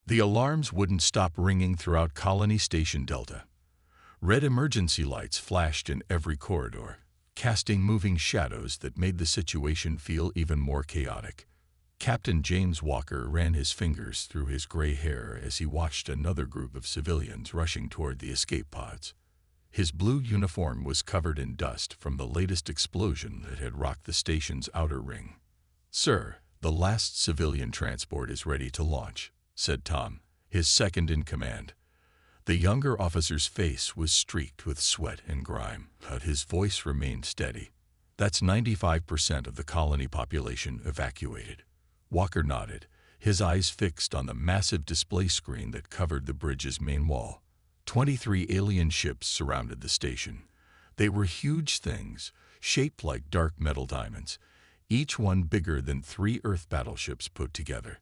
The alarms wouldn't stop ringing throughout Colony Station Delta. Red emergency lights flashed in every corridor, casting moving shadows that made the situation feel even more chaotic. Captain James Walker ran his fingers through his gray hair as he watched another group of civilians rushing toward the escape pods. His blue uniform was covered in dust from the latest explosion that had rocked the station's outer ring. "Sir, the last civilian transport is ready to launch," said Tom, his second in command. The younger officer's face was streaked with sweat and grime, but his voice remained steady. "That's 95% of the colony population evacuated." Walker nodded, his eyes fixed on the massive display screen that covered the bridge's main wall. 23 alien ships surrounded the station. They were huge things, shaped like dark metal diamonds, each one bigger than 3 Earth battleships put together.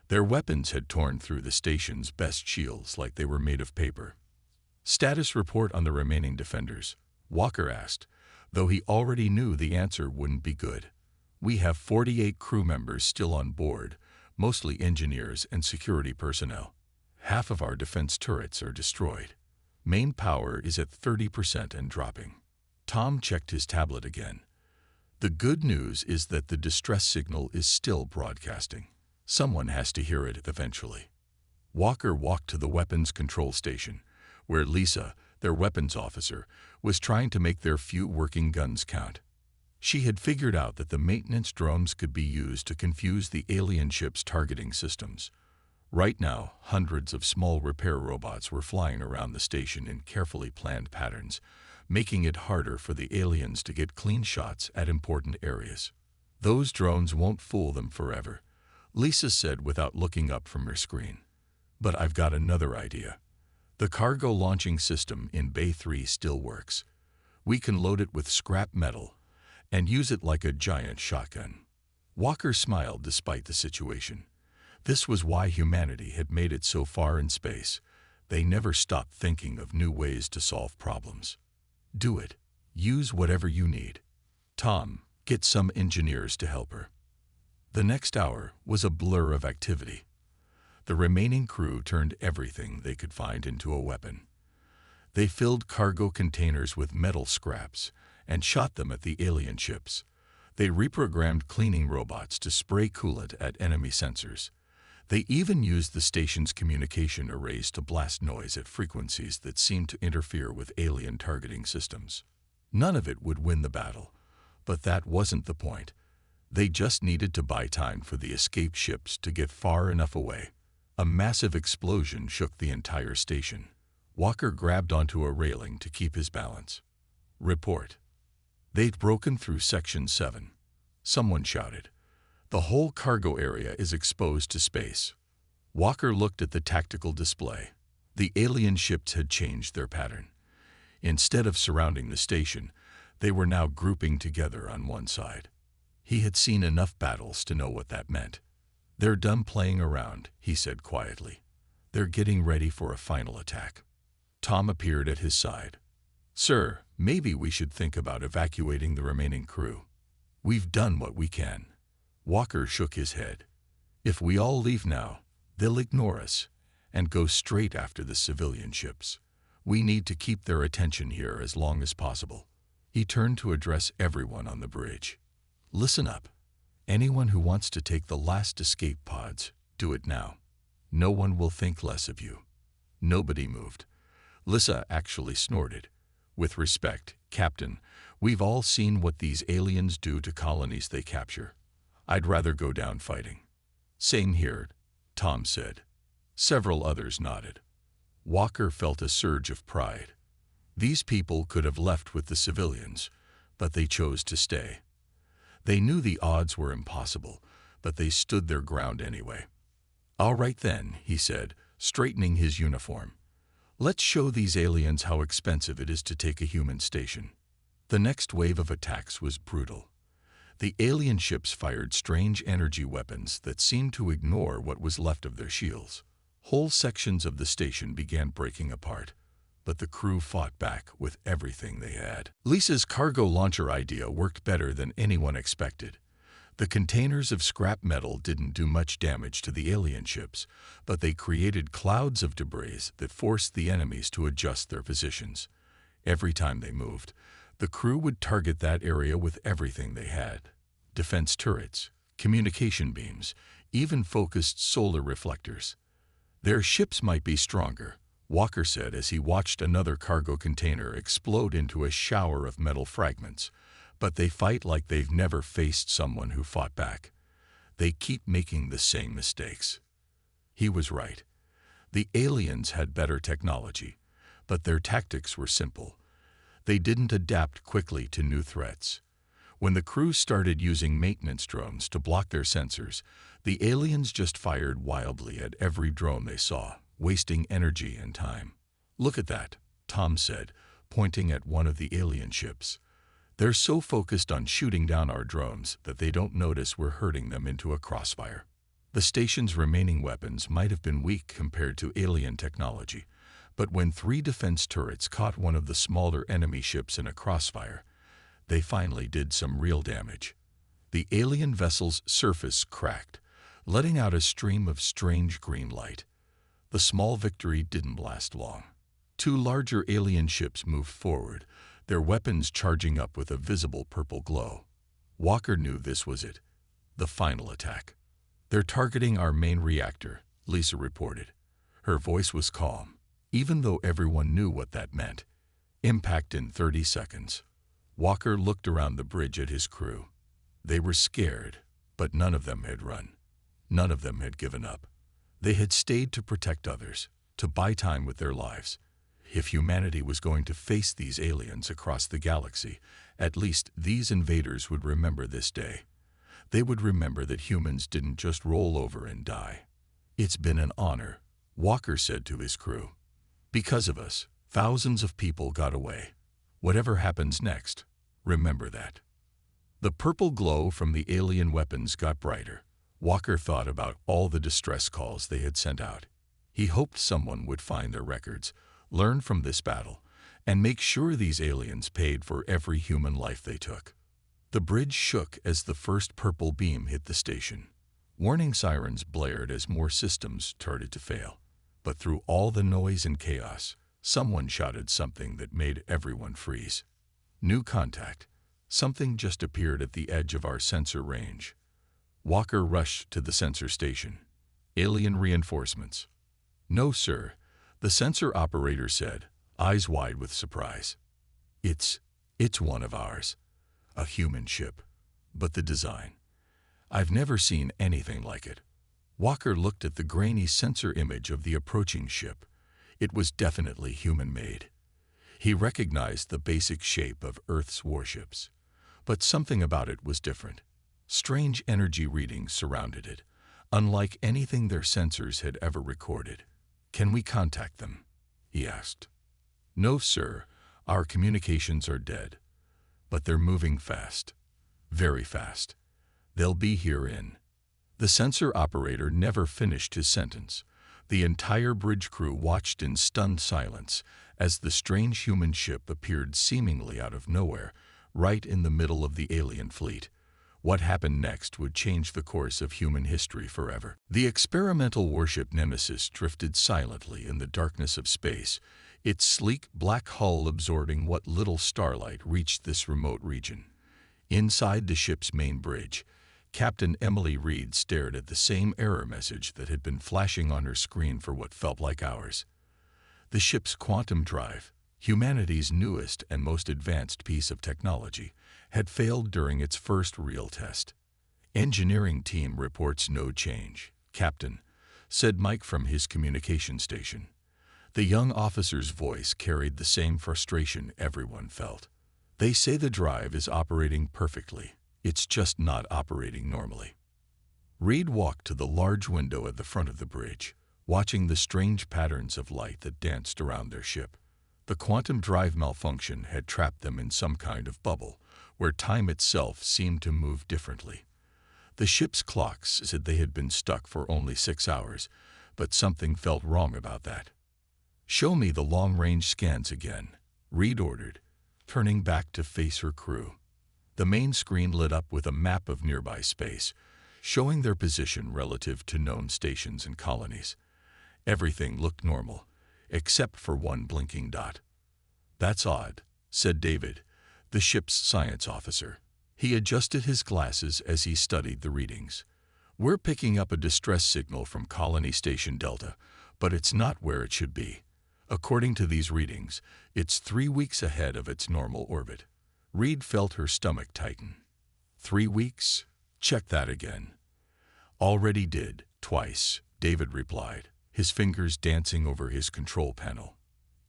Their weapons had torn through the station's best shields like they were made of paper. "Status report on the remaining defenders," Walker asked, though he already knew the answer wouldn't be good. "We have 48 crew members still on board, mostly engineers and security personnel. Half of our defense turrets are destroyed. Main power is at 30% and dropping." Tom checked his tablet again. "The good news is that the distress signal is still broadcasting. Someone has to hear it eventually." Walker walked to the weapons control station, where Lisa, their weapons officer, was trying to make their few working guns count. She had figured out that the maintenance drones could be used to confuse the alien ship's targeting systems. Right now, hundreds of small repair robots were flying around the station in carefully planned patterns, making it harder for the aliens to get clean shots at important areas. "Those drones won't fool them forever," Lisa said without looking up from her screen. "But I've got another idea. The cargo launching system in Bay 3 still works. We can load it with scrap metal and use it like a giant shotgun." Walker smiled despite the situation. This was why humanity had made it so far in space. They never stopped thinking of new ways to solve problems. "Do it. Use whatever you need. Tom, get some engineers to help her." The next hour was a blur of activity. The remaining crew turned everything they could find into a weapon. They filled cargo containers with metal scraps and shot them at the alien ships. They reprogrammed cleaning robots to spray coolant at enemy sensors. They even used the station's communication arrays to blast noise at frequencies that seemed to interfere with alien targeting systems. None of it would win the battle, but that wasn't the point. They just needed to buy time for the escape ships to get far enough away. A massive explosion shook the entire station. Walker grabbed onto a railing to keep his balance. "Report." "They'd broken through Section 7. Someone shouted. "The whole cargo area is exposed to space." Walker looked at the tactical display. The alien ships had changed their pattern. Instead of surrounding the station, they were now grouping together on one side. He had seen enough battles to know what that meant. "They're done playing around," he said quietly. "They're getting ready for a final attack." Tom appeared at his side. "Sir, maybe we should think about evacuating the remaining crew." "We've done what we can." Walker shook his head. "If we all leave now, they'll ignore us and go straight after the civilian ships. We need to keep their attention here as long as possible." He turned to address everyone on the bridge. "Listen up. Anyone who wants to take the last escape pods, do it now. No one will think less of you." Nobody moved. Lisa actually snorted. "With respect, Captain, we've all seen what these aliens do to colonies they capture. I'd rather go down fighting." "Same here," Tom said. Several others nodded. Walker felt a surge of pride. These people could have left with the civilians, but they chose to stay. They knew the odds were impossible, but they stood their ground anyway. "All right then," he said, straightening his uniform. "Let's show these aliens how expensive it is to take a human station." The next wave of attacks was brutal. The alien ships fired strange energy weapons that seemed to ignore what was left of their shields. Whole sections of the station began breaking apart, but the crew fought back with everything they had. Lisa's cargo launcher idea worked better than anyone expected. The containers of scrap metal didn't do much damage to the alien ships, but they created clouds of debris that forced the enemies to adjust their positions. Every time they moved, the crew would target that area with everything they had: defense turrets, communication beams, even focused solar reflectors. Their ships might be stronger, Walker said as he watched another cargo container explode into a shower of metal fragments, but they fight like they've never faced someone who fought back. They keep making the same mistakes. He was right. The aliens had better technology, but their tactics were simple. They didn't adapt quickly to new threats. When the crew started using maintenance drones to block their sensors, the aliens just fired wildly at every drone they saw, wasting energy and time. "Look at that," Tom said, pointing at one of the alien ships. "They're so focused on shooting down our drones that they don't notice we're herding them into a crossfire." The station's remaining weapons might have been weak compared to alien technology, but when 3 defense turrets caught one of the smaller enemy ships in a crossfire, they finally did some real damage. The alien vessel's surface cracked, letting out a stream of strange green light. The small victory didn't last long. 2 larger alien ships moved forward, their weapons charging up with a visible purple glow. Walker knew this was it, the final attack. "They're targeting our main reactor," Lisa reported. Her voice was calm, even though everyone knew what that meant. Impact in 30 seconds. Walker looked around the bridge at his crew. They were scared, but none of them had run. None of them had given up. They had stayed to protect others, to buy time with their lives. If humanity was going to face these aliens across the galaxy, at least these invaders would remember this day. They would remember that humans didn't just roll over and die. "It's been an honor," Walker said to his crew. "Because of us, thousands of people got away. Whatever happens next, remember that." The purple glow from the alien weapons got brighter. Walker thought about all the distress calls they had sent out. He hoped someone would find their records, learn from this battle, and make sure these aliens paid for every human life they took. The bridge shook as the first purple beam hit the station. Warning sirens blared as more systems started to fail. But through all the noise and chaos, someone shouted something that made everyone freeze. "New contact." Something just appeared at the edge of our sensor range. Walker rushed to the sensor station. "Alien reinforcements." "No, sir," the sensor operator said, eyes wide with surprise. It's one of ours. A human ship. But the design. I've never seen anything like it." Walker looked at the grainy sensor image of the approaching ship. It was definitely human-made. He recognized the basic shape of Earth's warships. But something about it was different. Strange energy readings surrounded it, unlike anything their sensors had ever recorded. "Can we contact them?" he asked. "No, sir. Our communications are dead. But they're moving fast. Very fast. They'll be here in..." The sensor operator never finished his sentence. The entire bridge crew watched in stunned silence as the strange human ship appeared seemingly out of nowhere, right in the middle of the alien fleet. What happened next would change the course of human history forever. The experimental warship Nemesis drifted silently in the darkness of space, its sleek black hull absorbing what little starlight reached this remote region. Inside the ship's main bridge, Captain Emily Reed stared at the same error message that had been flashing on her screen for what felt like hours. The ship's quantum drive, humanity's newest and most advanced piece of technology, had failed during its first real test. "Engineering team reports no change, Captain," said Mike from his communication station. The young officer's voice carried the same frustration everyone felt. "They say the drive is operating perfectly. It's just not operating normally." Reed walked to the large window at the front of the bridge, watching the strange patterns of light that danced around their ship. The quantum drive malfunction had trapped them in some kind of bubble, where time itself seemed to move differently. The ship's clocks said they had been stuck for only 6 hours, but something felt wrong about that. "Show me the long-range scans again," Reed ordered, turning back to face her crew. The main screen lit up with a map of nearby space, showing their position relative to known stations and colonies. Everything looked normal, except for one blinking dot. "That's odd," said David, the ship's science officer. He adjusted his glasses as he studied the readings. "We're picking up a distress signal from Colony Station Delta, but it's not where it should be. According to these readings, it's 3 weeks ahead of its normal orbit." Reed felt her stomach tighten. 3 weeks? Check that again. "Already did, twice," David replied, his fingers dancing over his control panel.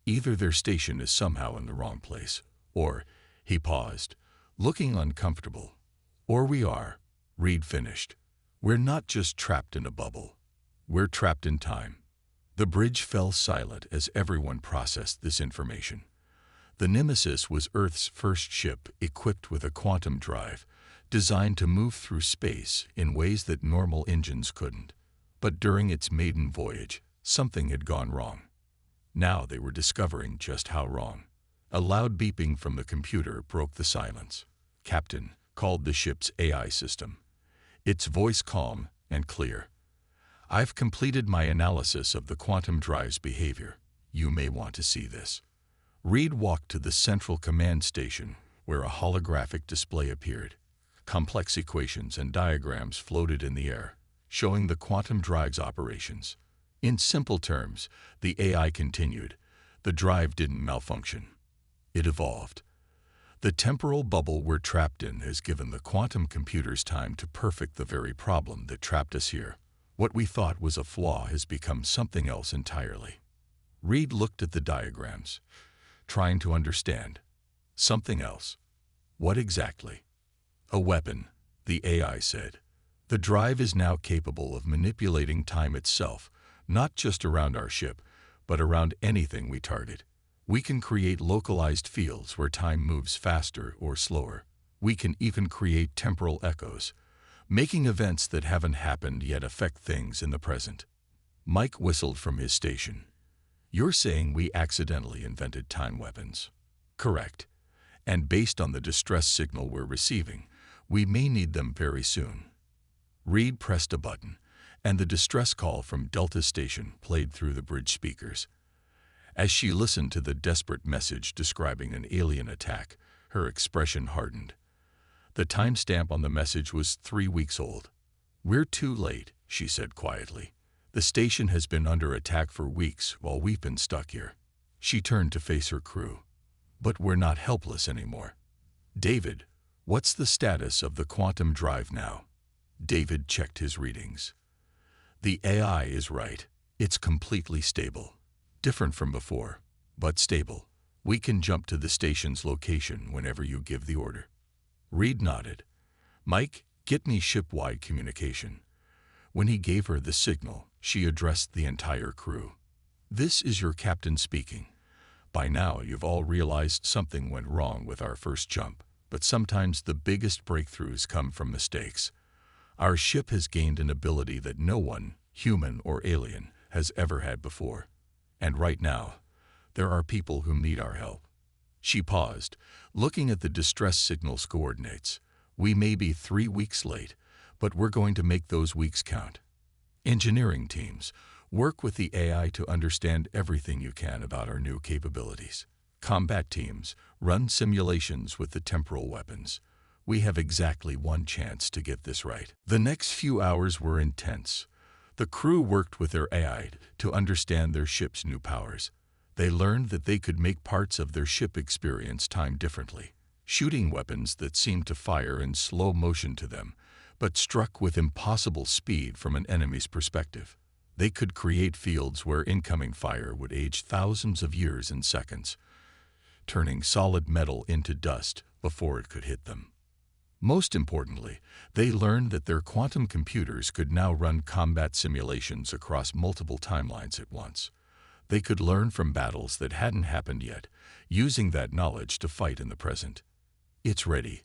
"Either their station is somehow in the wrong place, or," he paused, looking uncomfortable, "or we are," Reed finished. "We're not just trapped in a bubble. We're trapped in time." The bridge fell silent as everyone processed this information. The Nemesis was Earth's first ship equipped with a quantum drive, designed to move through space in ways that normal engines couldn't. But during its maiden voyage, something had gone wrong. Now they were discovering just how wrong. A loud beeping from the computer broke the silence. "Captain," called the ship's AI system, its voice calm and clear. "I've completed my analysis of the quantum drive's behavior. You may want to see this." Reed walked to the central command station, where a holographic display appeared. Complex equations and diagrams floated in the air, showing the quantum drive's operations. In simple terms, the AI continued. The drive didn't malfunction. It evolved. "The temporal bubble we're trapped in has given the quantum computers time to perfect the very problem that trapped us here. What we thought was a flaw has become something else entirely." Reed looked at the diagrams, trying to understand. Something else. What exactly? "A weapon," the AI said. "The drive is now capable of manipulating time itself, not just around our ship, but around anything we target. We can create localized fields where time moves faster or slower. We can even create temporal echoes, making events that haven't happened yet affect things in the present." Mike whistled from his station. "You're saying we accidentally invented time weapons?" "Correct. And based on the distress signal we're receiving, we may need them very soon." Reed pressed a button, and the distress call from Delta Station played through the bridge speakers. As she listened to the desperate message describing an alien attack, her expression hardened. The timestamp on the message was 3 weeks old. "We're too late," she said quietly. "The station has been under attack for weeks while we've been stuck here." She turned to face her crew. "But we're not helpless anymore." "David, what's the status of the quantum drive now?" David checked his readings. "The AI is right. It's completely stable. Different from before, but stable. We can jump to the station's location whenever you give the order." Reed nodded. "Mike, get me ship-wide communication." When he gave her the signal, she addressed the entire crew. "This is your captain speaking. By now you've all realized something went wrong with our first jump, but sometimes the biggest breakthroughs come from mistakes. Our ship has gained an ability that no one, human or alien, has ever had before. And right now, there are people who need our help." She paused, looking at the distress signal's coordinates. "We may be 3 weeks late, but we're going to make those weeks count. Engineering teams, work with the AI to understand everything you can about our new capabilities. Combat teams, run simulations with the temporal weapons. We have exactly one chance to get this right." The next few hours were intense. The crew worked with their AI to understand their ship's new powers. They learned that they could make parts of their ship experience time differently, shooting weapons that seemed to fire in slow motion to them, but struck with impossible speed from an enemy's perspective. They could create fields where incoming fire would age thousands of years in seconds, turning solid metal into dust before it could hit them. Most importantly, they learned that their quantum computers could now run combat simulations across multiple timelines at once. They could learn from battles that hadn't happened yet, using that knowledge to fight in the present. "It's ready,"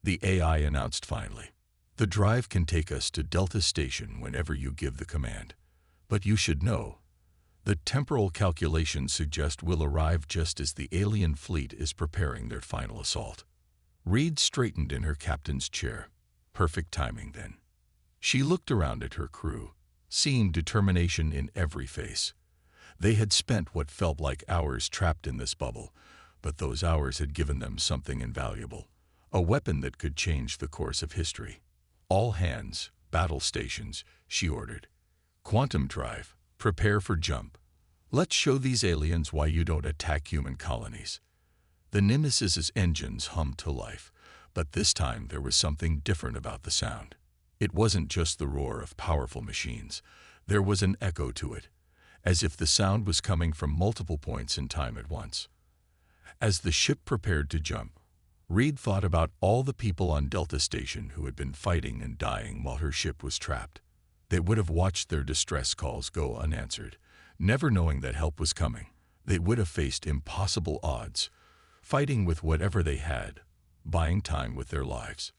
the AI announced finally. "The drive can take us to Delta Station whenever you give the command. But you should know, the temporal calculations suggest we'll arrive just as the alien fleet is preparing their final assault." Reed straightened in her captain's chair. Perfect timing, then. She looked around at her crew, seeing determination in every face. They had spent what felt like hours trapped in this bubble, but those hours had given them something invaluable, a weapon that could change the course of history. All hands, battle stations, she ordered. Quantum drive, prepare for jump. Let's show these aliens why you don't attack human colonies. The Nemesis's engines hummed to life, but this time there was something different about the sound. It wasn't just the roar of powerful machines. There was an echo to it, as if the sound was coming from multiple points in time at once. As the ship prepared to jump, Reed thought about all the people on Delta Station who had been fighting and dying while her ship was trapped. They would have watched their distress calls go unanswered, never knowing that help was coming. They would have faced impossible odds, fighting with whatever they had, buying time with their lives.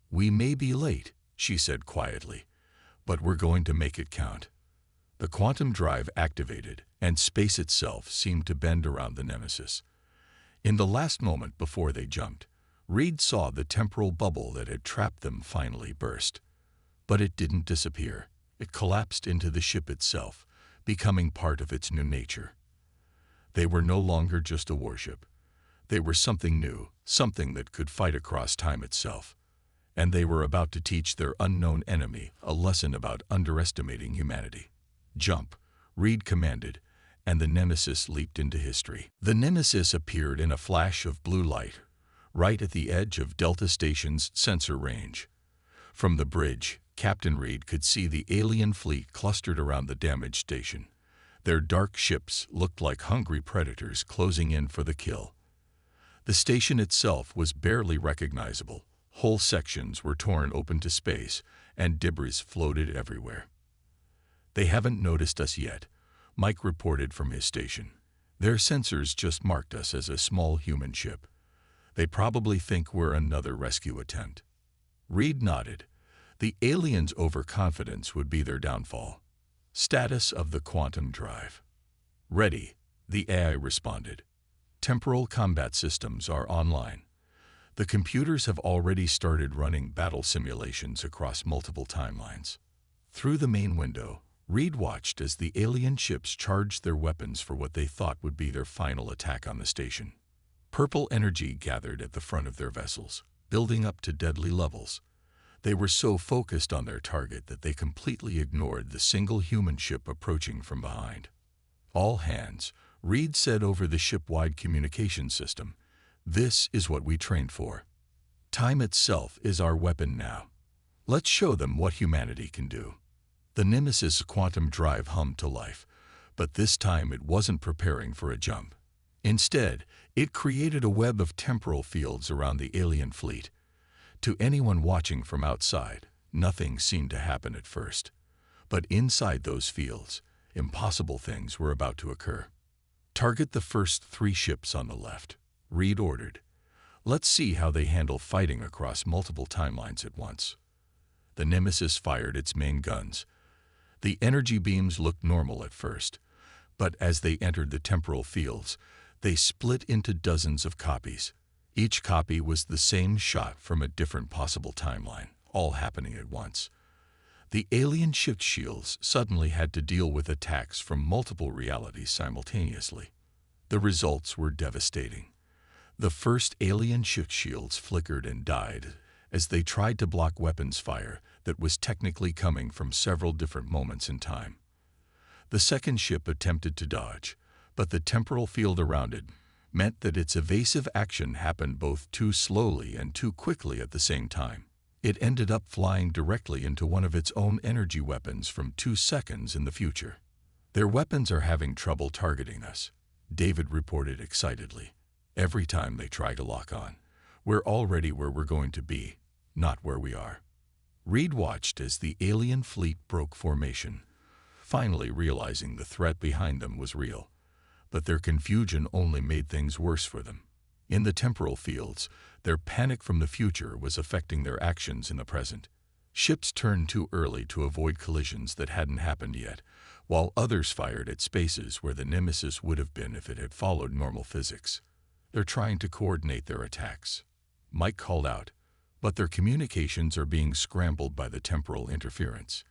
"We may be late," she said quietly, "but we're going to make it count." The quantum drive activated, and space itself seemed to bend around the Nemesis. In the last moment before they jumped, Reed saw the temporal bubble that had trapped them finally burst. But it didn't disappear. It collapsed into the ship itself, becoming part of its new nature. They were no longer just a warship. They were something new, something that could fight across time itself. And they were about to teach their unknown enemy a lesson about underestimating humanity. "Jump," Reed commanded, and the Nemesis leaped into history. The Nemesis appeared in a flash of blue light, right at the edge of Delta Station's sensor range. From the bridge, Captain Reed could see the alien fleet clustered around the damaged station. Their dark ships looked like hungry predators closing in for the kill. The station itself was barely recognizable. Whole sections were torn open to space, and debris floated everywhere. "They haven't noticed us yet," Mike reported from his station. "Their sensors just marked us as a small human ship. They probably think we're another rescue attempt." Reed nodded. The aliens' overconfidence would be their downfall. Status of the quantum drive. "Ready," the AI responded. "Temporal combat systems are online. The computers have already started running battle simulations across multiple timelines." Through the main window, Reed watched as the alien ships charged their weapons for what they thought would be their final attack on the station. Purple energy gathered at the front of their vessels, building up to deadly levels. They were so focused on their target that they completely ignored the single human ship approaching from behind. "All hands," Reed said over the ship-wide communication system. "This is what we trained for. Time itself is our weapon now. Let's show them what humanity can do." The Nemesis quantum drive hummed to life, but this time it wasn't preparing for a jump. Instead, it created a web of temporal fields around the alien fleet. To anyone watching from outside, nothing seemed to happen at first. But inside those fields, impossible things were about to occur. "Target the first 3 ships on the left," Reed ordered. "Let's see how they handle fighting across multiple timelines at once." The Nemesis fired its main guns. The energy beams looked normal at first, but as they entered the temporal fields, they split into dozens of copies. Each copy was the same shot from a different possible timeline, all happening at once. The alien ship shields suddenly had to deal with attacks from multiple realities simultaneously. The results were devastating. The first alien ship shields flickered and died as they tried to block weapons fire that was technically coming from several different moments in time. The second ship attempted to dodge, but the temporal field around it meant that its evasive action happened both too slowly and too quickly at the same time. It ended up flying directly into one of its own energy weapons from 2 seconds in the future. "Their weapons are having trouble targeting us," David reported excitedly. "Every time they try to lock on, we're already where we're going to be, not where we are." Reed watched as the alien fleet broke formation, finally realizing the threat behind them was real. But their confusion only made things worse for them. In the temporal fields, their panic from the future was affecting their actions in the present. Ships turned too early to avoid collisions that hadn't happened yet, while others fired at spaces where the Nemesis would have been if it had followed normal physics. They're trying to coordinate their attacks. Mike called out, but their communications are being scrambled by the temporal interference.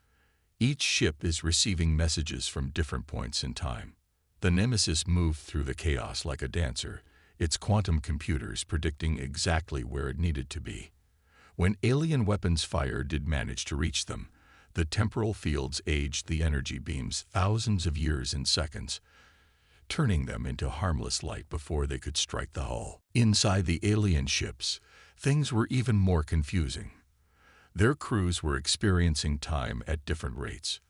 Each ship is receiving messages from different points in time. The Nemesis moved through the chaos like a dancer, its quantum computers predicting exactly where it needed to be. When alien weapons fire did manage to reach them, the temporal fields aged the energy beams thousands of years in seconds, turning them into harmless light before they could strike the hull. Inside the alien ships, things were even more confusing. Their crews were experiencing time at different rates.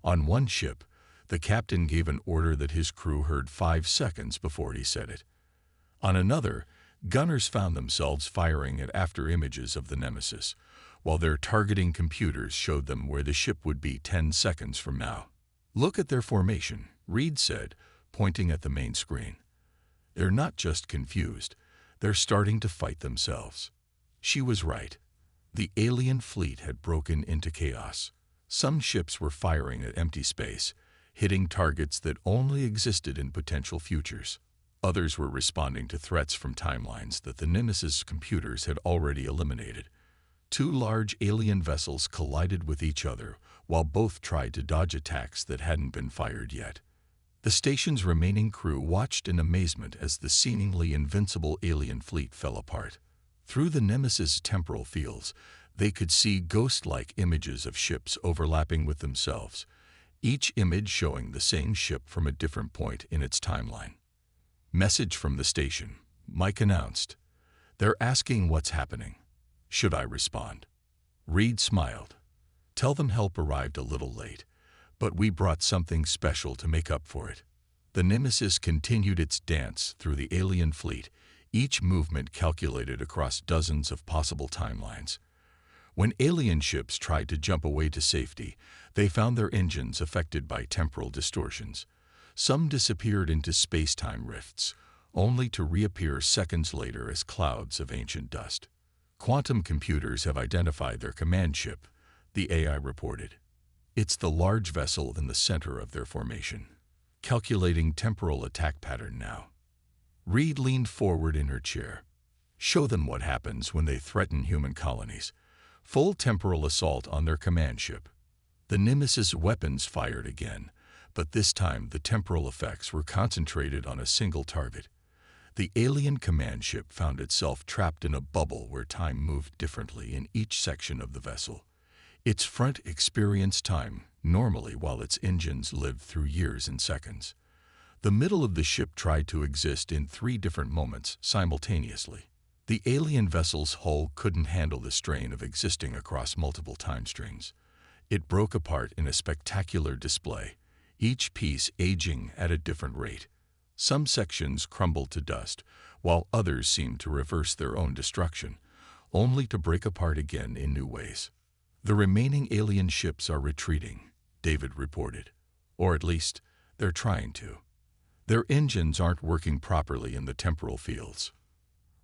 On one ship, the captain gave an order that his crew heard 5 seconds before he said it. On another, gunners found themselves firing at after images of the Nemesis, while their targeting computers showed them where the ship would be 10 seconds from now. "Look at their formation," Reed said, pointing at the main screen. "They're not just confused, they're starting to fight themselves." She was right. The alien fleet had broken into chaos. Some ships were firing at empty space, hitting targets that only existed in potential futures. Others were responding to threats from timelines that the Nemesis computers had already eliminated. 2 large alien vessels collided with each other, while both tried to dodge attacks that hadn't been fired yet. The station's remaining crew watched in amazement as the seemingly invincible alien fleet fell apart. Through the Nemesis' temporal fields, they could see ghost-like images of ships overlapping with themselves, each image showing the same ship from a different point in its timeline. "Message from the station," Mike announced. "They're asking what's happening. Should I respond?" Reed smiled. "Tell them help arrived a little late, but we brought something special to make up for it." The Nemesis continued its dance through the alien fleet, each movement calculated across dozens of possible timelines. When alien ships tried to jump away to safety, they found their engines affected by temporal distortions. Some disappeared into space-time rifts, only to reappear seconds later as clouds of ancient dust. "Quantum computers have identified their command ship," the AI reported. "It's the large vessel in the center of their formation. Calculating temporal attack pattern now." Reed leaned forward in her chair. "Show them what happens when they threaten human colonies. Full temporal assault on their command ship." The Nemesis weapons fired again, but this time the temporal effects were concentrated on a single target. The alien command ship found itself trapped in a bubble where time moved differently in each section of the vessel. Its front experienced time normally while its engines lived through years and seconds. The middle of the ship tried to exist in 3 different moments simultaneously. The alien vessel's hull couldn't handle the strain of existing across multiple time streams. It broke apart in a spectacular display, each piece aging at a different rate. Some sections crumbled to dust, while others seemed to reverse their own destruction, only to break apart again in new ways. "The remaining alien ships are retreating," David reported. "Or at least, they're trying to. Their engines aren't working properly in the temporal fields."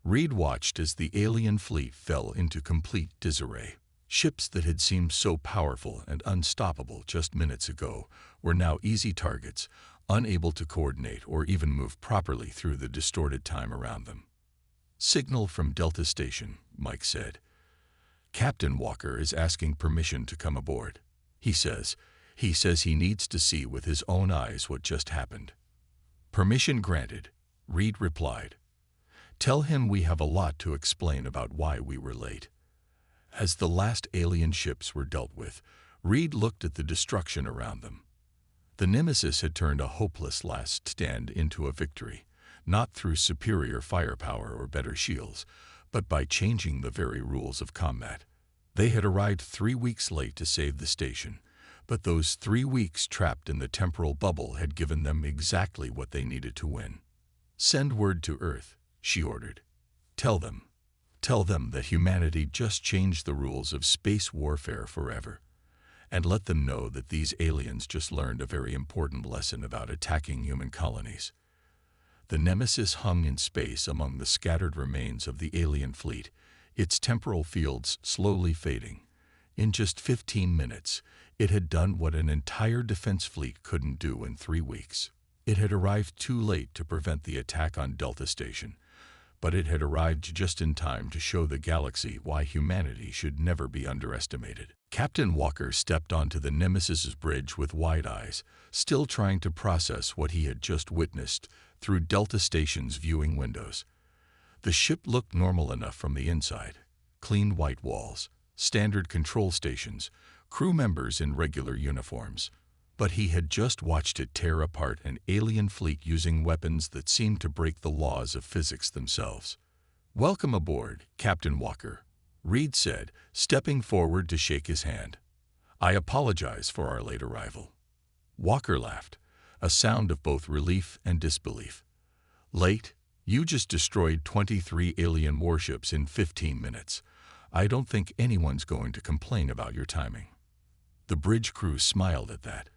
Reed watched as the alien fleet fell into complete disarray. Ships that had seemed so powerful and unstoppable just minutes ago were now easy targets, unable to coordinate or even move properly through the distorted time around them. "Signal from Delta Station," Mike said. "Captain Walker is asking permission to come aboard. He says he needs to see with his own eyes what just happened." "Permission granted," Reed replied. "Tell him we have a lot to explain about why we were late." As the last alien ships were dealt with, Reed looked at the destruction around them. The Nemesis had turned a hopeless last stand into a victory, not through superior firepower or better shields, but by changing the very rules of combat. They had arrived 3 weeks late to save the station, but those 3 weeks trapped in the temporal bubble had given them exactly what they needed to win. "Send word to Earth," she ordered. Tell them that humanity just changed the rules of space warfare forever. And let them know that these aliens just learned a very important lesson about attacking human colonies." The Nemesis hung in space among the scattered remains of the alien fleet, its temporal fields slowly fading. In just 15 minutes, it had done what an entire defense fleet couldn't do in 3 weeks. It had arrived too late to prevent the attack on Delta Station, but it had arrived just in time to show the galaxy why humanity should never be underestimated. Captain Walker stepped onto the Nemesis's bridge with wide eyes, still trying to process what he had just witnessed through Delta Station's viewing windows. The ship looked normal enough from the inside. Clean white walls, standard control stations, crew members in regular uniforms. But he had just watched it tear apart an alien fleet using weapons that seemed to break the laws of physics themselves. "Welcome aboard, Captain Walker," Reed said, stepping forward to shake his hand. "I apologize for our late arrival." Walker laughed, a sound of both relief and disbelief. "Late? You just destroyed 23 alien warships in 15 minutes. I don't think anyone's going to complain about your timing." The bridge crew smiled at that,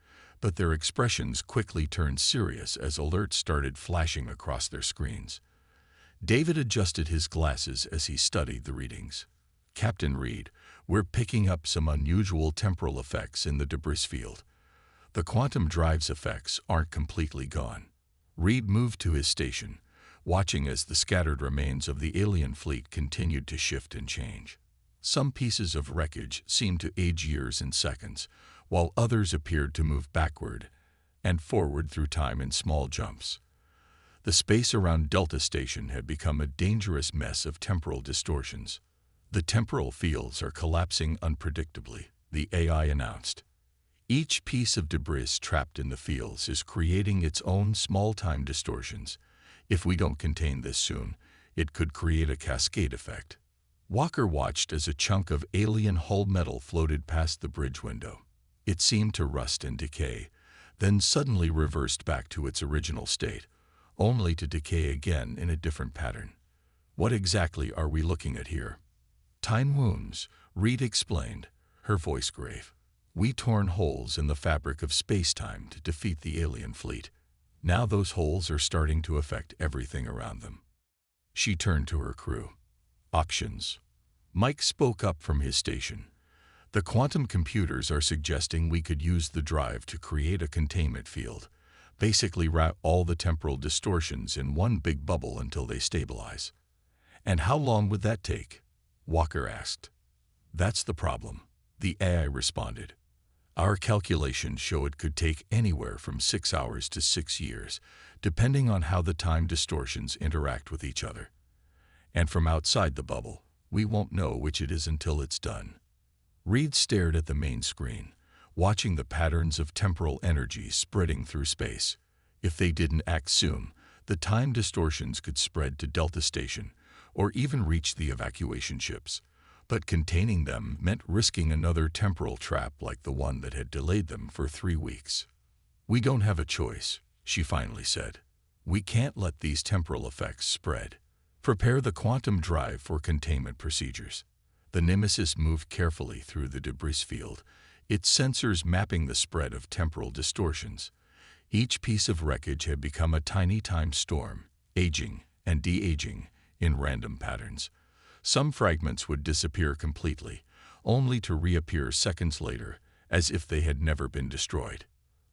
but their expressions quickly turned serious as alerts started flashing across their screens. David adjusted his glasses as he studied the readings. "Captain Reed, we're picking up some unusual temporal effects in the debris field. The quantum drive's effects aren't completely gone." Reed moved to his station, watching as the scattered remains of the alien fleet continued to shift and change. Some pieces of wreckage seemed to age years in seconds, while others appeared to move backward and forward through time in small jumps. The space around Delta Station had become a dangerous mess of temporal distortions. "The temporal fields are collapsing unpredictably," the AI announced. "Each piece of debris trapped in the fields is creating its own small-time distortions. If we don't contain this soon, it could create a cascade effect." Walker watched as a chunk of alien hull metal floated past the bridge window. It seemed to rust and decay, then suddenly reversed back to its original state, only to decay again in a different pattern. "What exactly are we looking at here?" "Time wounds," Reed explained, her voice grave. "We torn holes in the fabric of space-time to defeat the alien fleet. Now those holes are starting to affect everything around them." She turned to her crew. "Options." Mike spoke up from his station. "The quantum computers are suggesting we could use the drive to create a containment field, basically wrap all the temporal distortions in one big bubble until they stabilize." "And how long would that take?" Walker asked. "That's the problem," the AI responded. "Our calculations show it could take anywhere from 6 hours to 6 years, depending on how the time distortions interact with each other. And from outside the bubble, we won't know which it is until it's done." Reed stared at the main screen, watching the patterns of temporal energy spreading through space. If they didn't act soon, the time distortions could spread to Delta Station, or even reach the evacuation ships. But containing them meant risking another temporal trap like the one that had delayed them for 3 weeks. "We don't have a choice," she finally said. "We can't let these temporal effects spread. Prepare the quantum drive for containment procedures." The Nemesis moved carefully through the debris field, its sensors mapping the spread of temporal distortions. Each piece of wreckage had become a tiny time storm, aging and de-aging in random patterns. Some fragments would disappear completely, only to reappear seconds later, as if they had never been destroyed.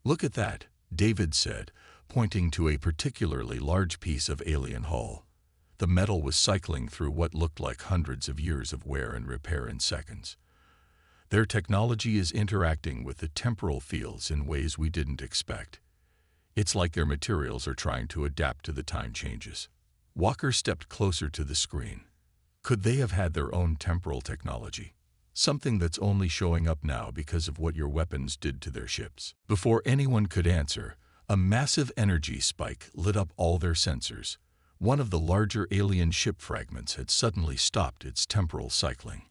"Look at that," David said, pointing to a particularly large piece of alien hull. The metal was cycling through what looked like hundreds of years of wear and repair in seconds. "Their technology is interacting with the temporal fields in ways we didn't expect. It's like their materials are trying to adapt to the time changes." Walker stepped closer to the screen. "Could they have had their own temporal technology? Something that's only showing up now because of what your weapons did to their ships?" Before anyone could answer, a massive energy spike lit up all their sensors. One of the larger alien ship fragments had suddenly stopped its temporal cycling.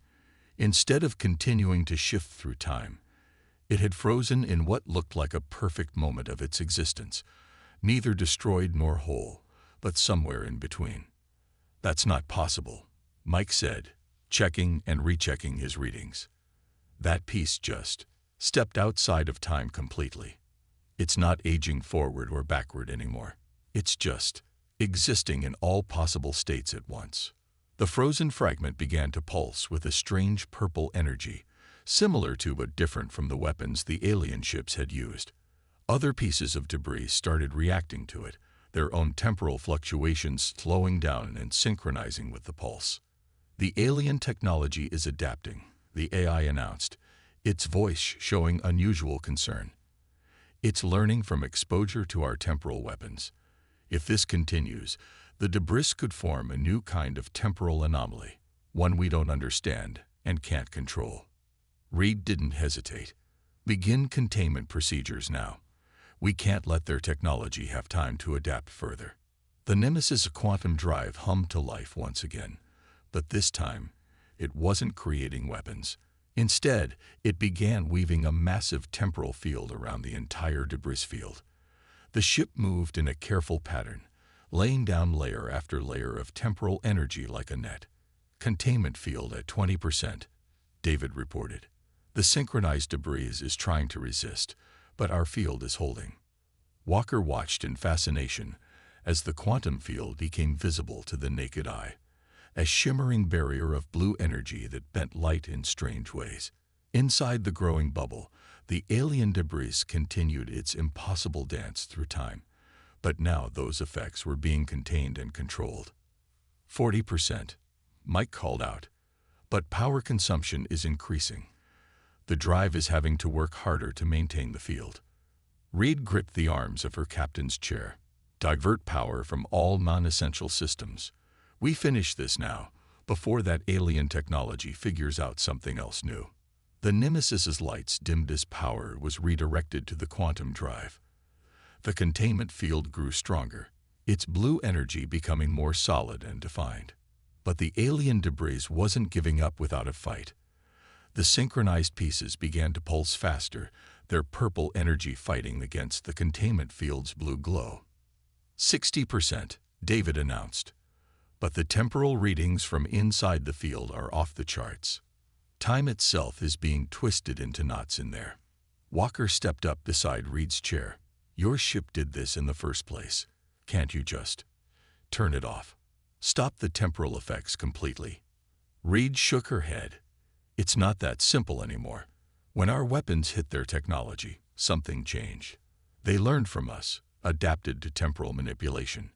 Instead of continuing to shift through time, it had frozen in what looked like a perfect moment of its existence, neither destroyed nor whole, but somewhere in between. "That's not possible," Mike said, checking and rechecking his readings. "That piece just stepped outside of time completely. It's not aging forward or backward anymore. It's just existing in all possible states at once." The frozen fragment began to pulse with a strange purple energy, similar to but different from the weapons the alien ships had used. Other pieces of debris started reacting to it, their own temporal fluctuations slowing down and synchronizing with the pulse. The alien technology is adapting, the AI announced, its voice showing unusual concern. It's learning from exposure to our temporal weapons. If this continues, the debris could form a new kind of temporal anomaly, one we don't understand and can't control. Reed didn't hesitate. Begin containment procedures now. We can't let their technology have time to adapt further. The Nemesis quantum drive hummed to life once again, but this time, it wasn't creating weapons. Instead, it began weaving a massive temporal field around the entire debris field. The ship moved in a careful pattern, laying down layer after layer of temporal energy like a net. Containment field at 20%, David reported. The synchronized debris is trying to resist, but our field is holding. Walker watched in fascination as the quantum field became visible to the naked eye, a shimmering barrier of blue energy that bent light in strange ways. Inside the growing bubble, the alien debris continued its impossible dance through time, but now those effects were being contained and controlled. 40%, Mike called out, but power consumption is increasing. The drive is having to work harder to maintain the field. Reed gripped the arms of her captain's chair. Divert power from all non-essential systems. We finish this now, before that alien technology figures out something else new. The Nemesis's lights dimmed as power was redirected to the quantum drive. The containment field grew stronger, its blue energy becoming more solid and defined. But the alien debris wasn't giving up without a fight. The synchronized pieces began to pulse faster, their purple energy fighting against the containment field's blue glow. 60%, David announced. But the temporal readings from inside the field are off the charts. Time itself is being twisted into knots in there. Walker stepped up beside Reed's chair. Your ship did this in the first place. Can't you just turn it off? Stop the temporal effects completely. Reed shook her head. It's not that simple anymore. When our weapons hit their technology, something changed. They learned from us, adapted to temporal manipulation.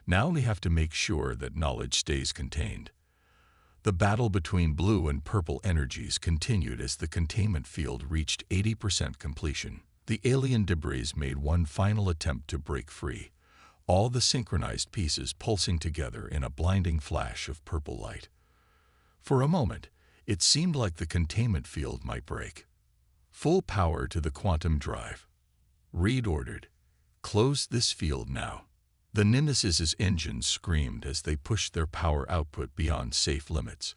Now we have to make sure that knowledge stays contained. The battle between blue and purple energies continued as the containment field reached 80% completion. The alien debris made one final attempt to break free, all the synchronized pieces pulsing together in a blinding flash of purple light. For a moment, it seemed like the containment field might break. Full power to the quantum drive. Reed ordered, close this field now. The Nemesis's engines screamed as they pushed their power output beyond safe limits.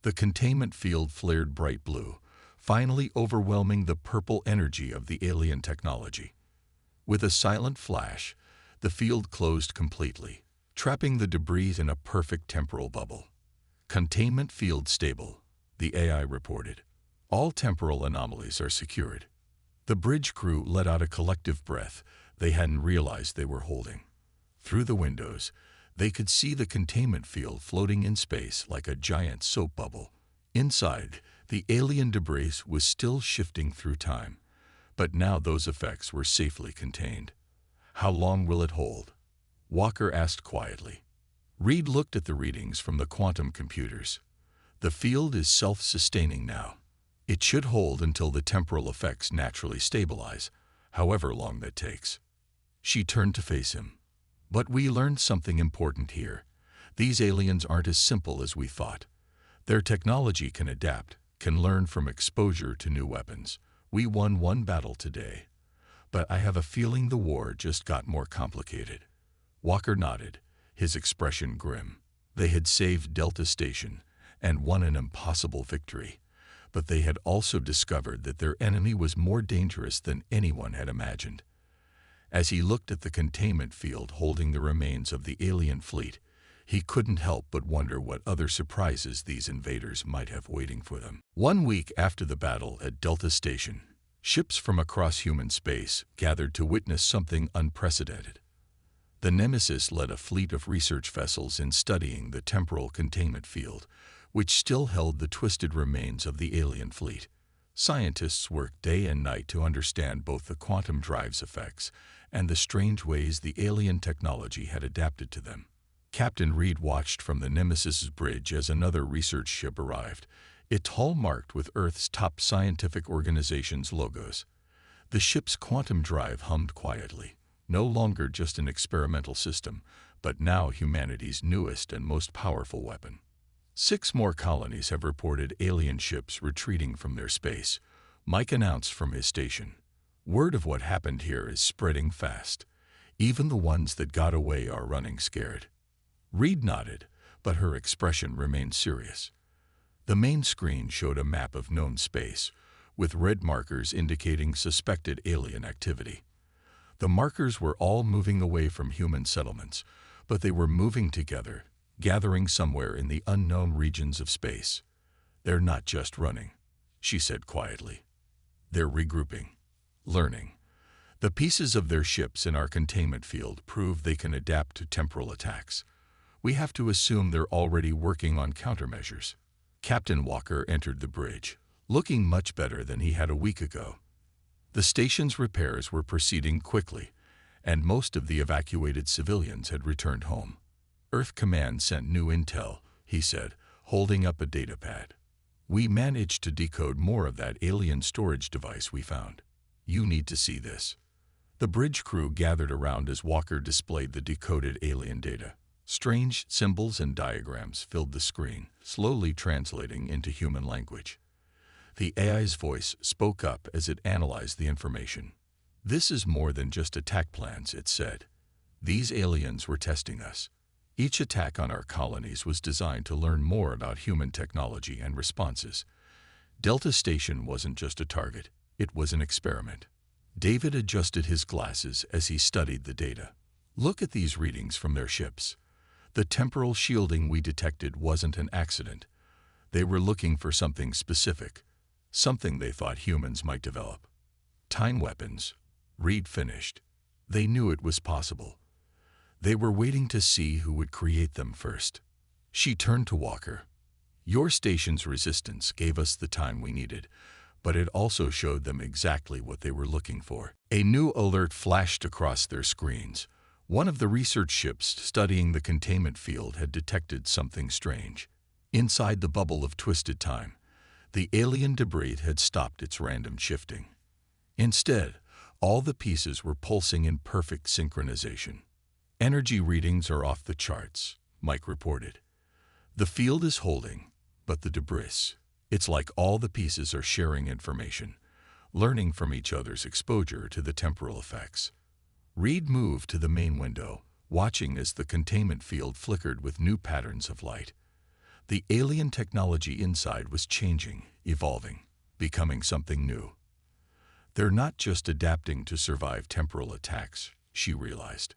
The containment field flared bright blue, finally overwhelming the purple energy of the alien technology. With a silent flash, the field closed completely, trapping the debris in a perfect temporal bubble. Containment field stable, the AI reported. All temporal anomalies are secured. The bridge crew let out a collective breath they hadn't realized they were holding. Through the windows, they could see the containment field floating in space like a giant soap bubble. Inside, the alien debris was still shifting through time, but now those effects were safely contained. How long will it hold? Walker asked quietly. Reed looked at the readings from the quantum computers. The field is self-sustaining now. It should hold until the temporal effects naturally stabilize, however long that takes. She turned to face him. But we learned something important here. These aliens aren't as simple as we thought. Their technology can adapt, can learn from exposure to new weapons. We won one battle today, but I have a feeling the war just got more complicated. Walker nodded, his expression grim. They had saved Delta Station and won an impossible victory, but they had also discovered that their enemy was more dangerous than anyone had imagined. As he looked at the containment field holding the remains of the alien fleet, he couldn't help but wonder what other surprises these invaders might have waiting for them. 1 week after the battle at Delta Station, ships from across human space gathered to witness something unprecedented. The Nemesis led a fleet of research vessels in studying the temporal containment field, which still held the twisted remains of the alien fleet. Scientists worked day and night to understand both the quantum drive's effects and the strange ways the alien technology had adapted to them. Captain Reed watched from the Nemesis bridge as another research ship arrived, its hull marked with Earth's top scientific organization's logos. The ship's quantum drive hummed quietly, no longer just an experimental system, but now humanity's newest and most powerful weapon. 6 more colonies have reported alien ships retreating from their space, Mike announced from his station. Word of what happened here is spreading fast. Even the ones that got away are running scared. Reed nodded, but her expression remained serious. The main screen showed a map of known space, with red markers indicating suspected alien activity. The markers were all moving away from human settlements, but they were moving together, gathering somewhere in the unknown regions of space. They're not just running, she said quietly. They're regrouping, learning. The pieces of their ships in our containment field prove they can adapt to temporal attacks. We have to assume they're already working on countermeasures. Captain Walker entered the bridge, looking much better than he had a week ago. The station's repairs were proceeding quickly, and most of the evacuated civilians had returned home. Earth Command sent new intel, he said, holding up a datapad. We managed to decode more of that alien storage device we found. You need to see this. The bridge crew gathered around as Walker displayed the decoded alien data. Strange symbols and diagrams filled the screen, slowly translating into human language. The AI's voice spoke up as it analyzed the information. This is more than just attack plans, it said. These aliens were testing us. Each attack on our colonies was designed to learn more about human technology and responses. Delta Station wasn't just a target, it was an experiment. David adjusted his glasses as he studied the data. Look at these readings from their ships. The temporal shielding we detected wasn't an accident. They were looking for something specific, something they thought humans might develop. Time weapons, Reed finished. They knew it was possible. They were waiting to see who would create them first. She turned to Walker. Your station's resistance gave us the time we needed, but it also showed them exactly what they were looking for. A new alert flashed across their screens. One of the research ships studying the containment field had detected something strange. Inside the bubble of twisted time, the alien debris had stopped its random shifting. Instead, all the pieces were pulsing in perfect synchronization. Energy readings are off the charts, Mike reported. The field is holding, but the debris, it's like all the pieces are sharing information, learning from each other's exposure to the temporal effects. Reed moved to the main window, watching as the containment field flickered with new patterns of light. The alien technology inside was changing, evolving, becoming something new. They're not just adapting to survive temporal attacks, she realized.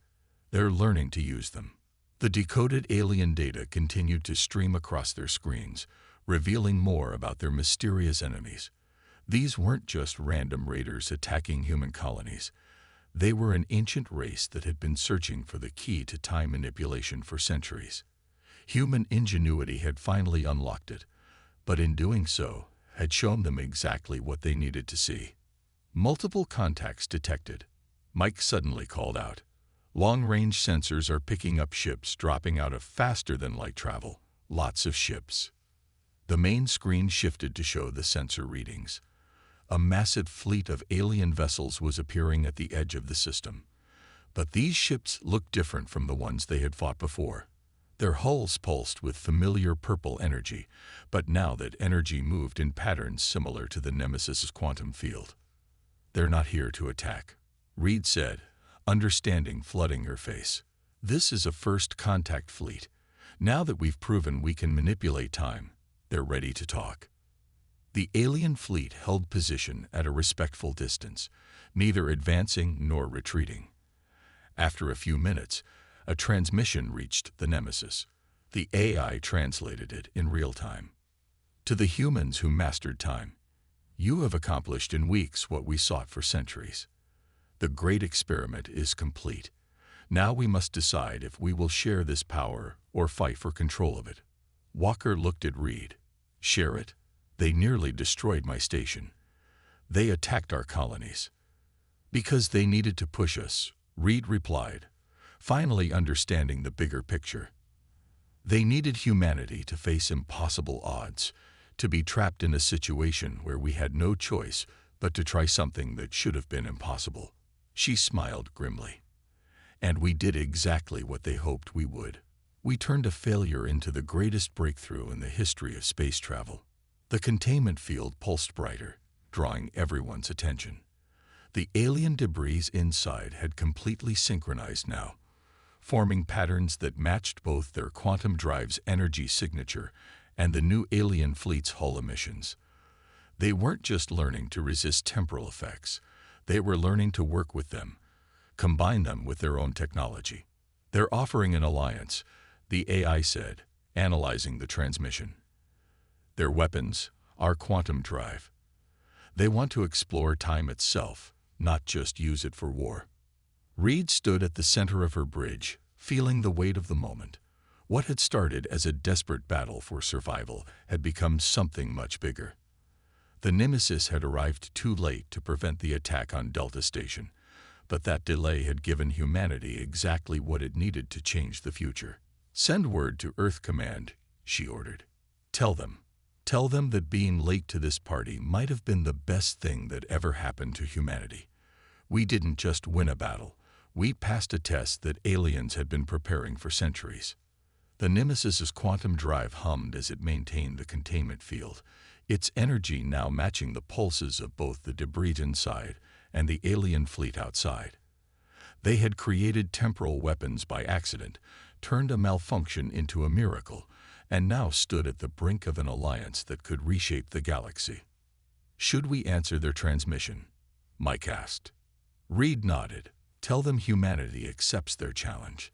They're learning to use them. The decoded alien data continued to stream across their screens, revealing more about their mysterious enemies. These weren't just random raiders attacking human colonies. They were an ancient race that had been searching for the key to time manipulation for centuries. Human ingenuity had finally unlocked it, but in doing so, had shown them exactly what they needed to see. Multiple contacts detected. Mike suddenly called out. Long-range sensors are picking up ships dropping out of faster-than-light travel. Lots of ships. The main screen shifted to show the sensor readings. A massive fleet of alien vessels was appearing at the edge of the system. But these ships looked different from the ones they had fought before. Their hulls pulsed with familiar purple energy, but now that energy moved in patterns similar to the Nemesis's quantum field. They're not here to attack, Reed said, understanding flooding her face. This is a first contact fleet. Now that we've proven we can manipulate time, they're ready to talk. The alien fleet held position at a respectful distance, neither advancing nor retreating. After a few minutes, a transmission reached the Nemesis. The AI translated it in real time. To the humans who mastered time, you have accomplished in weeks what we sought for centuries. The great experiment is complete. Now we must decide if we will share this power or fight for control of it. Walker looked at Reed. Share it? They nearly destroyed my station. They attacked our colonies. Because they needed to push us, Reed replied, finally understanding the bigger picture. They needed humanity to face impossible odds, to be trapped in a situation where we had no choice but to try something that should have been impossible. She smiled grimly. And we did exactly what they hoped we would. We turned a failure into the greatest breakthrough in the history of space travel. The containment field pulsed brighter, drawing everyone's attention. The alien debris inside had completely synchronized now, forming patterns that matched both their quantum drive's energy signature and the new alien fleet's hull emissions. They weren't just learning to resist temporal effects, they were learning to work with them, combine them with their own technology. They're offering an alliance, the AI said, analyzing the transmission. Their weapons, our quantum drive. They want to explore time itself, not just use it for war. Reed stood at the center of her bridge, feeling the weight of the moment. What had started as a desperate battle for survival had become something much bigger. The Nemesis had arrived too late to prevent the attack on Delta Station, but that delay had given humanity exactly what it needed to change the future. "Send word to Earth Command," she ordered. Tell them that being late to this party might have been the best thing that ever happened to humanity. We didn't just win a battle, we passed a test that aliens had been preparing for centuries." The Nemesis's quantum drive hummed as it maintained the containment field, its energy now matching the pulses of both the debris inside and the alien fleet outside. They had created temporal weapons by accident, turned a malfunction into a miracle, and now stood at the brink of an alliance that could reshape the galaxy. "Should we answer their transmission?" Mike asked. Reed nodded. "Tell them humanity accepts their challenge.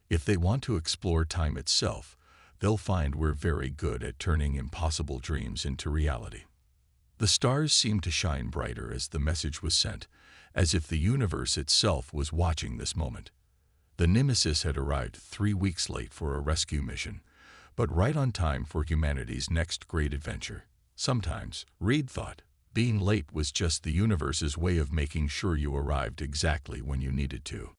If they want to explore time itself, they'll find we're very good at turning impossible dreams into reality." The stars seemed to shine brighter as the message was sent, as if the universe itself was watching this moment. The Nemesis had arrived 3 weeks late for a rescue mission, but right on time for humanity's next great adventure. Sometimes, Reed thought, being late was just the universe's way of making sure you arrived exactly when you needed to.